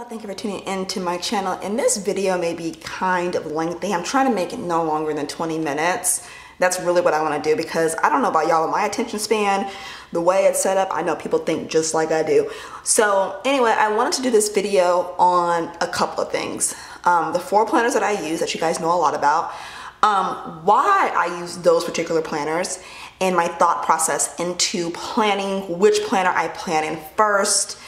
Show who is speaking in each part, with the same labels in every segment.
Speaker 1: Thank you for tuning in to my channel. And this video may be kind of lengthy. I'm trying to make it no longer than 20 minutes. That's really what I want to do, because I don't know about y'all, but my attention span, the way it's set up, I know people think just like I do. So anyway, I wanted to do this video on a couple of things. The 4 planners that I use that you guys know a lot about, why I use those particular planners, and my thought process into planning which planner I plan in first,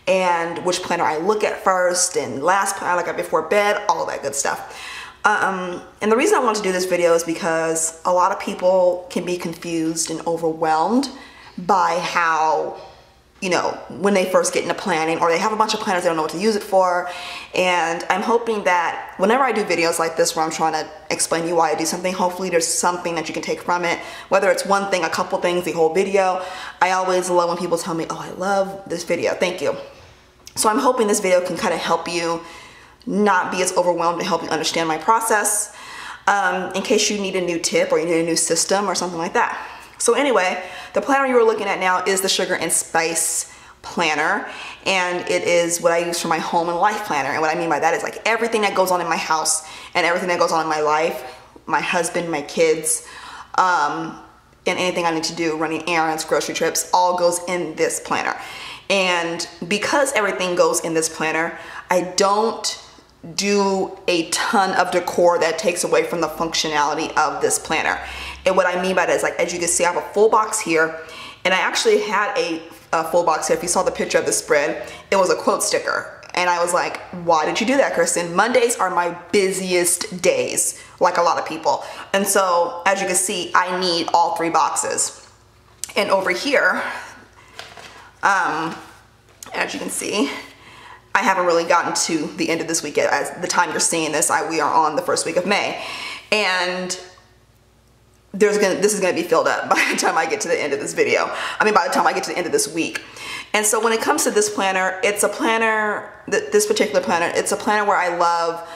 Speaker 1: and which planner I look at first, and last planner I look at before bed, all of that good stuff. And the reason I want to do this video is because a lot of people can be confused and overwhelmed by how, you know, when they first get into planning, or they have a bunch of planners, they don't know what to use it for. And I'm hoping that whenever I do videos like this where I'm trying to explain to you why I do something, hopefully there's something that you can take from it, whether it's one thing, a couple things, the whole video. I always love when people tell me, oh, I love this video, thank you. So I'm hoping this video can kind of help you not be as overwhelmed, and help you understand my process, in case you need a new tip or you need a new system or something like that. So anyway, the planner you are looking at now is the Sugar and Spice planner, and it is what I use for my home and life planner. And what I mean by that is like everything that goes on in my house and everything that goes on in my life, my husband, my kids, and anything I need to do, running errands, grocery trips, all goes in this planner. And because everything goes in this planner, I don't do a ton of decor that takes away from the functionality of this planner. And what I mean by that is, like, as you can see, I have a full box here, and I actually had a full box here. If you saw the picture of the spread, it was a quote sticker. And I was like, why did you do that, Kristen? Mondays are my busiest days, like a lot of people. And so, as you can see, I need all 3 boxes. And over here, as you can see, I haven't really gotten to the end of this week yet. As the time you're seeing this, we are on the first week of May. And this is gonna be filled up by the time I get to the end of this video. I mean, by the time I get to the end of this week. And so when it comes to this planner, it's a planner, this particular planner, it's a planner where I love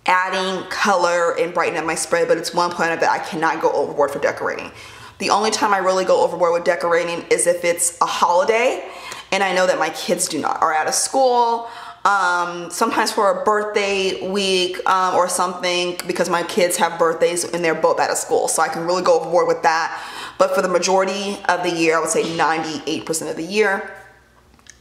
Speaker 1: adding color and brightening up my spread, but it's one planner that I cannot go overboard for decorating. The only time I really go overboard with decorating is if it's a holiday, and I know that my kids are out of school, sometimes for a birthday week or something, because my kids have birthdays and they're both out of school, so I can really go overboard with that. But for the majority of the year, I would say 98% of the year,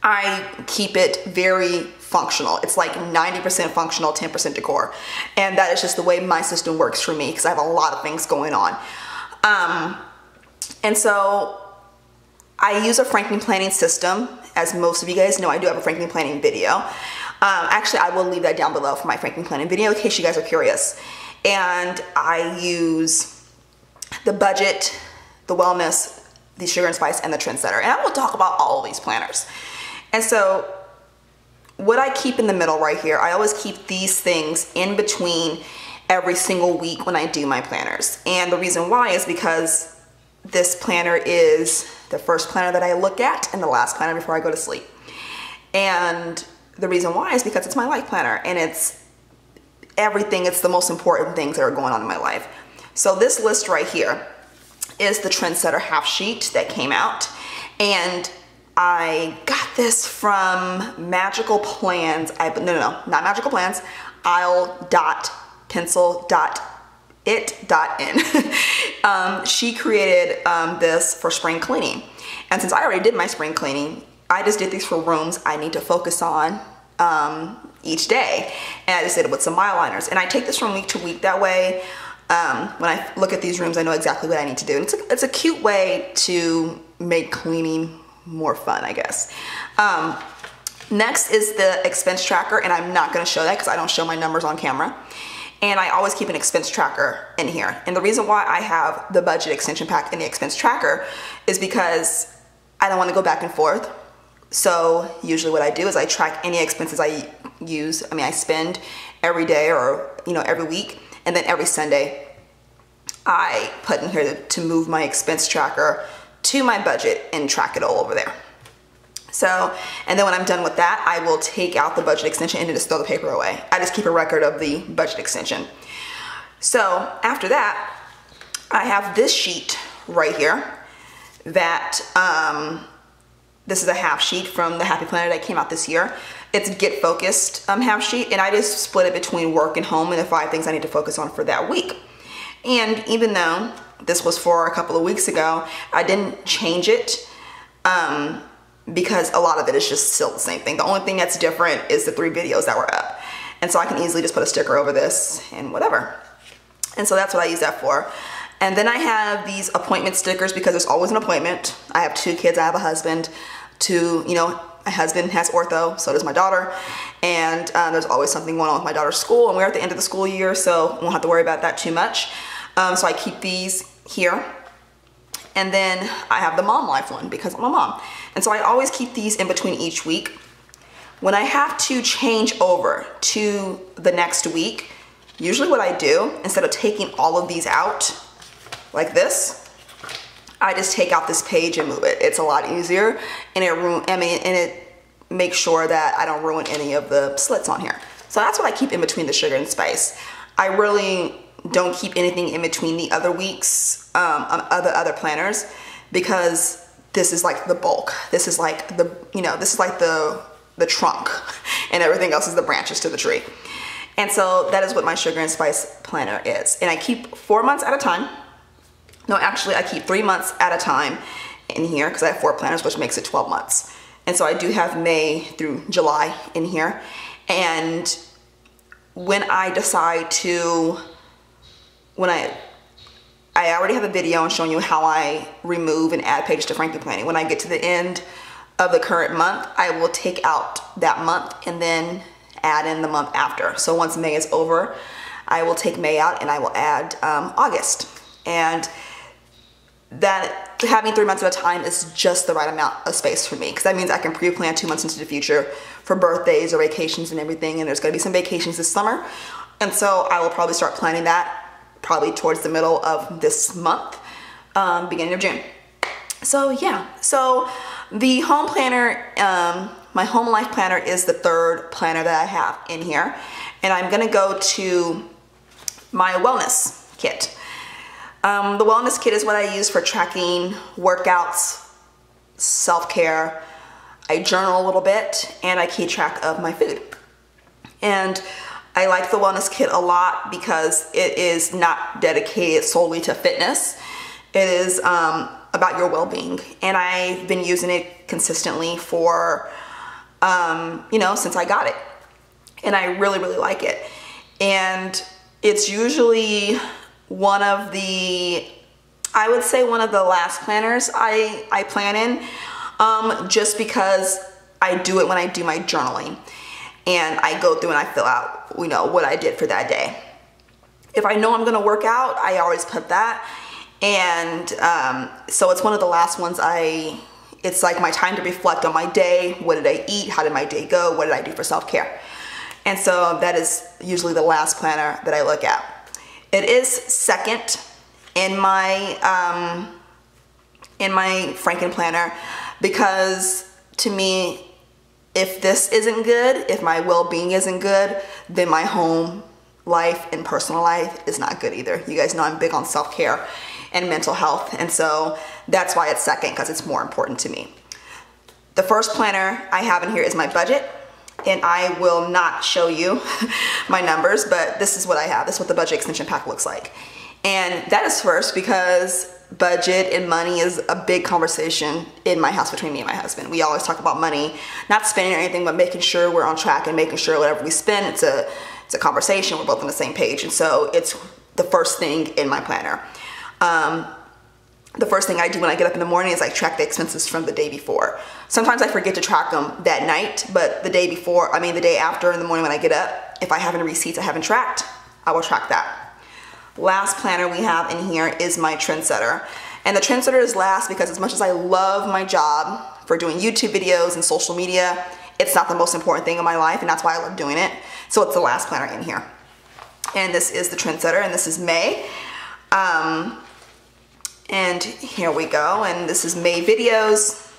Speaker 1: I keep it very functional. It's like 90% functional, 10% decor. And that is just the way my system works for me, because I have a lot of things going on. And so I use a Franklin planning system. As most of you guys know, I do have a Franklin planning video. Actually, I will leave that down below for my Franklin planning video in case you guys are curious. And I use the Budget, the Wellness, the Sugar and Spice, and the Trendsetter. And I will talk about all of these planners. And so what I keep in the middle right here, I always keep these things in between every single week when I do my planners. And the reason why is because this planner is the first planner that I look at and the last planner before I go to sleep. And the reason why is because it's my life planner, and it's everything, it's the most important things that are going on in my life. So this list right here is the Trendsetter half sheet that came out, and I got this from Magical Plans. No, not Magical Plans, Isle.pencil.it.in. She created this for spring cleaning. And since I already did my spring cleaning, I just did these for rooms I need to focus on each day. And I just did it with some eyeliners. And I take this from week to week. That way, when I look at these rooms, I know exactly what I need to do. And it's a cute way to make cleaning more fun, I guess. Next is the expense tracker, and I'm not gonna show that because I don't show my numbers on camera. And I always keep an expense tracker in here. And the reason why I have the budget extension pack and the expense tracker is because I don't want to go back and forth. So usually what I do is I track any expenses I spend every day, or, you know, every week. And then every Sunday, I put in here to move my expense tracker to my budget and track it all over there. So, and then when I'm done with that, I will take out the budget extension and just throw the paper away. I just keep a record of the budget extension. So after that, I have this sheet right here that, this is a half sheet from the Happy Planner that came out this year. It's get focused half sheet, and I just split it between work and home and the 5 things I need to focus on for that week. And even though this was for a couple of weeks ago, I didn't change it because a lot of it is just still the same thing. The only thing that's different is the 3 videos that were up. And so I can easily just put a sticker over this and whatever. And so that's what I use that for. And then I have these appointment stickers because there's always an appointment. I have 2 kids, I have a husband. My husband has ortho, so does my daughter. And there's always something going on with my daughter's school, and we're at the end of the school year, so we won't have to worry about that too much. So I keep these here. And then I have the mom life one because I'm a mom. And so I always keep these in between each week. When I have to change over to the next week, usually what I do, instead of taking all of these out like this, I just take out this page and move it. It's a lot easier, and it makes sure that I don't ruin any of the slits on here. So that's what I keep in between the sugar and spice. I really don't keep anything in between the other weeks, other planners, because this is like the bulk. This is like the trunk, and everything else is the branches to the tree. And so that is what my sugar and spice planner is. And I keep 4 months at a time. No, actually I keep 3 months at a time in here because I have 4 planners, which makes it 12 months. And so I do have May through July in here. And when I decide to, I already have a video on showing you how I remove and add pages to Frankie Planning. When I get to the end of the current month, I will take out that month and then add in the month after. So once May is over, I will take May out and I will add August. And that having 3 months at a time is just the right amount of space for me, because that means I can pre-plan 2 months into the future for birthdays or vacations and everything. And there's going to be some vacations this summer, and so I will probably start planning that probably towards the middle of this month, beginning of June. So yeah, so the home planner, my home life planner is the 3rd planner that I have in here, and I'm gonna go to my wellness kit. The wellness kit is what I use for tracking workouts, self-care. I journal a little bit, and I keep track of my food. And I like the wellness kit a lot because it is not dedicated solely to fitness. It is about your well-being, and I've been using it consistently for, since I got it. And I really, really like it. And it's usually one of the last planners I plan in, just because I do it when I do my journaling. And I go through and I fill out, what I did for that day. If I know I'm gonna work out, I always put that. And so it's one of the last ones it's like my time to reflect on my day. What did I eat? How did my day go? What did I do for self-care? And so that is usually the last planner that I look at. It is second in my Franken planner, because to me, if this isn't good, if my well-being isn't good, then my home life and personal life is not good either. You guys know I'm big on self-care and mental health, and so that's why it's second, because it's more important to me. The first planner I have in here is my budget, and I will not show you my numbers, but this is what I have. This is what the budget extension pack looks like. And that is first because budget and money is a big conversation in my house between me and my husband. We always talk about money, not spending or anything, but making sure we're on track and making sure whatever we spend, it's a conversation. We're both on the same page. And so it's the first thing in my planner. The first thing I do when I get up in the morning is I track the expenses from the day before. Sometimes I forget to track them that night, but the day after in the morning when I get up, if I have any receipts I haven't tracked, I will track that. Last planner we have in here is my Trendsetter. And the Trendsetter is last because as much as I love my job for doing YouTube videos and social media, it's not the most important thing in my life, and that's why I love doing it. So it's the last planner in here. And this is the Trendsetter, and this is May. And here we go, and this is May videos.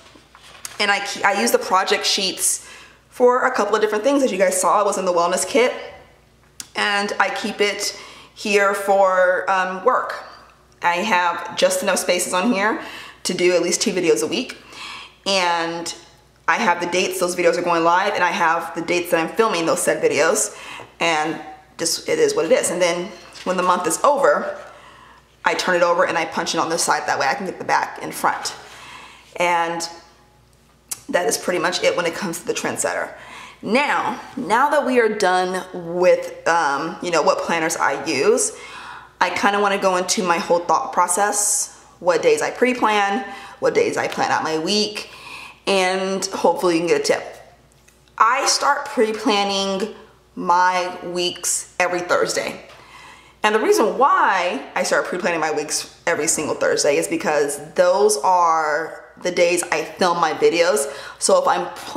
Speaker 1: And I use the project sheets for a couple of different things. As you guys saw, I was in the wellness kit, and I keep it here for work. I have just enough spaces on here to do at least 2 videos a week, and I have the dates those videos are going live, and I have the dates that I'm filming those said videos, and just it is what it is. And then when the month is over, I turn it over and I punch it on this side. That way I can get the back and front. And that is pretty much it when it comes to the Trendsetter. Now that we are done with you know, what planners I use, I kind of want to go into my whole thought process, what days I pre-plan, what days I plan out my week, and hopefully you can get a tip. I start pre-planning my weeks every Thursday. And the reason why I start pre-planning my weeks every single Thursday is because those are the days I film my videos. So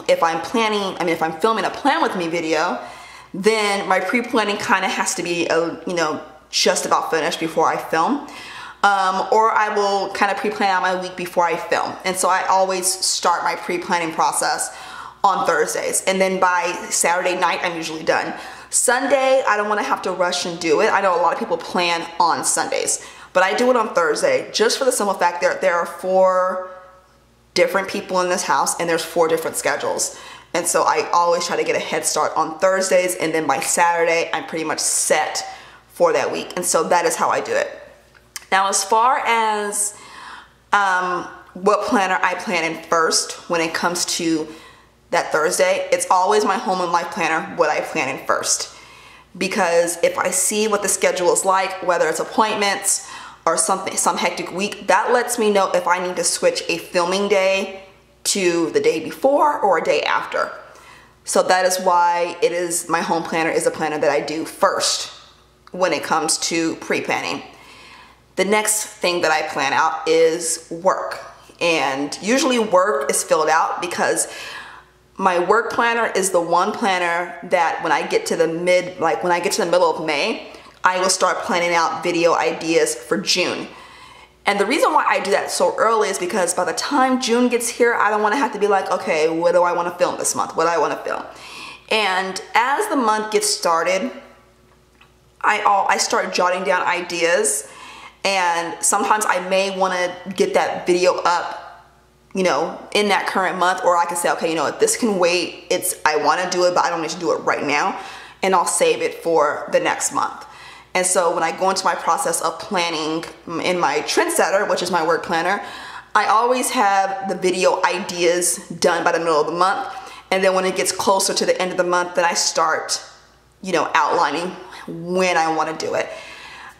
Speaker 1: if I'm filming a plan with me video, then my pre-planning kind of has to be you know, just about finished before I film. Or I will kind of pre-plan out my week before I film. And so I always start my pre-planning process on Thursdays. And then by Saturday night, I'm usually done. Sunday, I don't want to have to rush and do it. I know a lot of people plan on Sundays, but I do it on Thursday just for the simple fact that there are 4 different people in this house and there's 4 different schedules. And so I always try to get a head start on Thursdays, and then by Saturday, I'm pretty much set for that week. And so that is how I do it. Now, as far as what planner I plan in first when it comes to that Thursday, it's always my home and life planner, what I plan in first. Because if I see what the schedule is like, whether it's appointments or some hectic week, that lets me know if I need to switch a filming day to the day before or a day after. So that is why it is my home planner is a planner that I do first when it comes to pre-planning. The next thing that I plan out is work. And usually work is filled out because my work planner is the one planner that when I get to the middle of May, I will start planning out video ideas for June. And the reason why I do that so early is because by the time June gets here, I don't want to have to be like, okay, what do I want to film this month? What do I want to film? And as the month gets started, I start jotting down ideas, and sometimes I may want to get that video up, you know, in that current month, or I can say, okay, you know what, this can wait. I want to do it, but I don't need to do it right now, and I'll save it for the next month. And so when I go into my process of planning in my Trendsetter, which is my work planner, I always have the video ideas done by the middle of the month. And then when it gets closer to the end of the month, then I start, you know, outlining when I want to do it.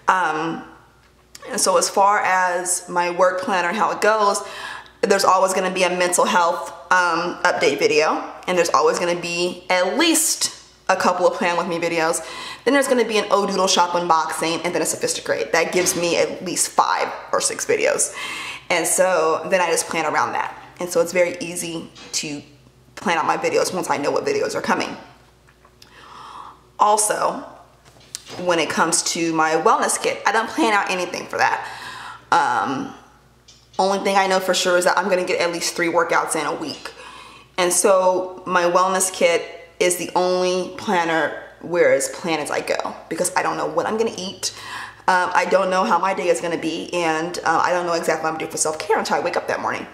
Speaker 1: And so as far as my work planner and how it goes, there's always going to be a mental health update video, and there's always going to be at least a couple of plan with me videos. Then there's going to be an O Doodle Shop unboxing, and then a Sophistigrade. That gives me at least 5 or 6 videos. And so then I just plan around that. And so it's very easy to plan out my videos once I know what videos are coming. Also, when it comes to my wellness kit, I don't plan out anything for that. Only thing I know for sure is that I'm going to get at least 3 workouts in a week. And so my wellness kit is the only planner where as plan as I go, because I don't know what I'm going to eat. I don't know how my day is going to be, and I don't know exactly what I'm doing for self-care until I wake up that morning.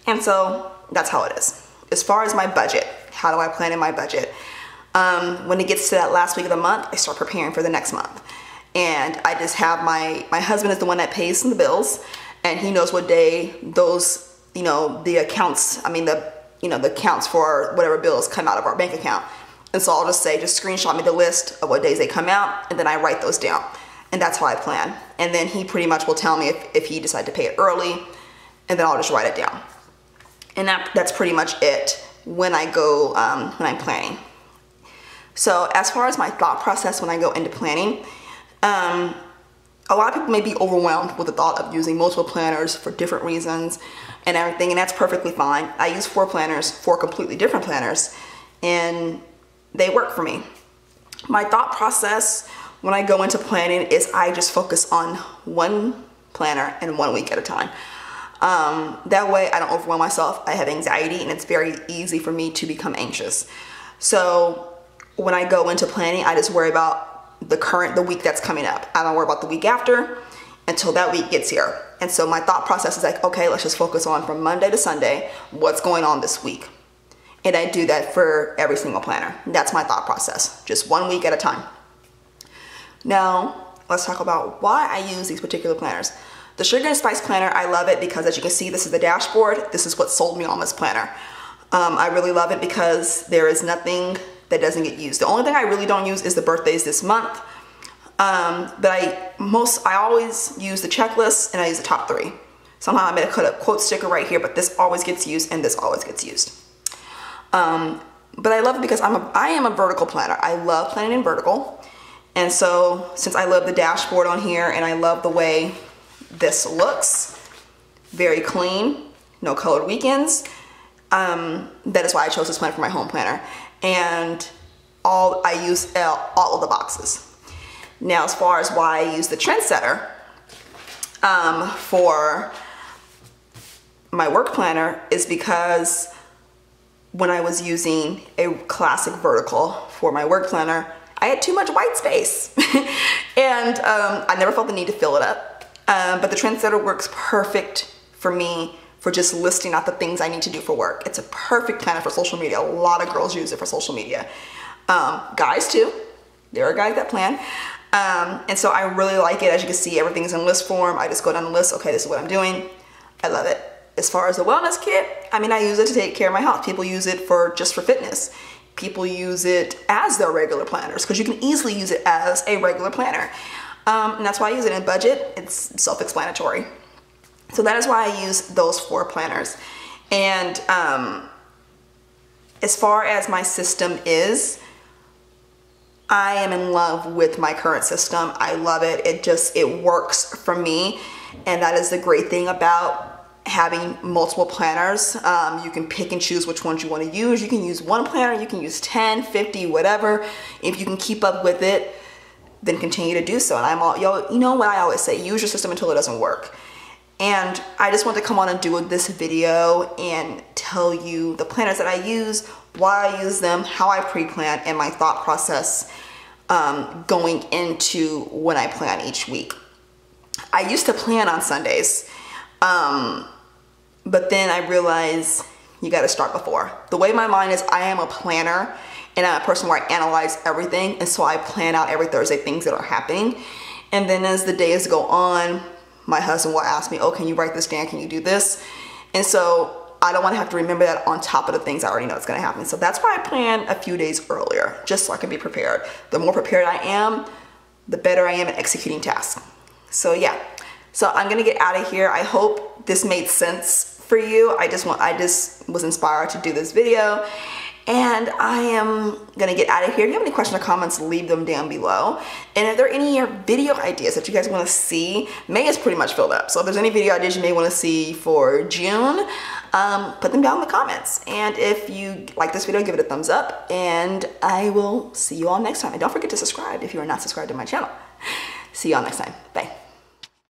Speaker 1: And so that's how it is. As far as my budget, how do I plan in my budget? When it gets to that last week of the month, I start preparing for the next month. And I just have my husband is the one that pays the bills, and he knows what day those, you know, the accounts, the accounts for whatever bills come out of our bank account. And so I'll just say, just screenshot me the list of what days they come out, and then I write those down. And that's how I plan. And then he pretty much will tell me if he decides to pay it early, and then I'll just write it down. And that's pretty much it when I go, when I'm planning. So as far as my thought process when I go into planning, a lot of people may be overwhelmed with the thought of using multiple planners for different reasons and everything, and that's perfectly fine. I use 4 planners, 4 completely different planners, and they work for me. My thought process when I go into planning is I just focus on one planner and 1 week at a time. That way I don't overwhelm myself. I have anxiety, and it's very easy for me to become anxious. So when I go into planning, I just worry about the week that's coming up. I don't worry about the week after until that week gets here. And so my thought process is like, okay, let's just focus on from Monday to Sunday, what's going on this week. And I do that for every single planner. That's my thought process, just 1 week at a time. Now, let's talk about why I use these particular planners. The Sugar and Spice planner, I love it because, as you can see, this is the dashboard. This is what sold me on this planner. I really love it because there is nothing that doesn't get used. The only thing I really don't use is the birthdays this month. But I always use the checklist, and I use the top 3. Somehow I made a quote sticker right here, but this always gets used and this always gets used. But I love it because I am a vertical planner. I love planning in vertical. And so since I love the dashboard on here and I love the way this looks, very clean, no colored weekends, that is why I chose this planner for my home planner. And I use all of the boxes. Now, as far as why I use the Trendsetter for my work planner is because when I was using a classic vertical for my work planner, I had too much white space. And I never felt the need to fill it up. But the Trendsetter works perfect for me for just listing out the things I need to do for work. It's a perfect planner for social media. A lot of girls use it for social media. Guys too. There are guys that plan. And so I really like it. As you can see, everything's in list form. I just go down the list. Okay, this is what I'm doing. I love it. As far as the wellness kit, I mean, I use it to take care of my health. People use it just for fitness. People use it as their regular planners because you can easily use it as a regular planner. And that's why I use it in budget. It's self-explanatory. So that is why I use those 4 planners. And as far as my system is, I am in love with my current system. I love it. It works for me. And that is the great thing about having multiple planners. You can pick and choose which ones you want to use. You can use one planner, you can use 10, 50, whatever. If you can keep up with it, then continue to do so. And you know what I always say, use your system until it doesn't work. And I just want to come on and do this video and tell you the planners that I use, why I use them, how I pre-plan, and my thought process going into when I plan each week. I used to plan on Sundays, but then I realized you got to start before. The way my mind is, I am a planner and I'm a person where I analyze everything, and so I plan out every Thursday things that are happening. And then as the days go on, my husband will ask me, oh, can you write this down? Can you do this? And so I don't want to have to remember that on top of the things I already know it's going to happen. So that's why I plan a few days earlier, just so I can be prepared. The more prepared I am, the better I am at executing tasks. So yeah, so I'm going to get out of here. I hope this made sense for you. I just was inspired to do this video. And I am going to get out of here. If you have any questions or comments, leave them down below. And if there are any video ideas that you guys want to see, May is pretty much filled up. So if there's any video ideas you may want to see for June, put them down in the comments. And if you like this video, give it a thumbs up. And I will see you all next time. And don't forget to subscribe if you are not subscribed to my channel. See you all next time. Bye.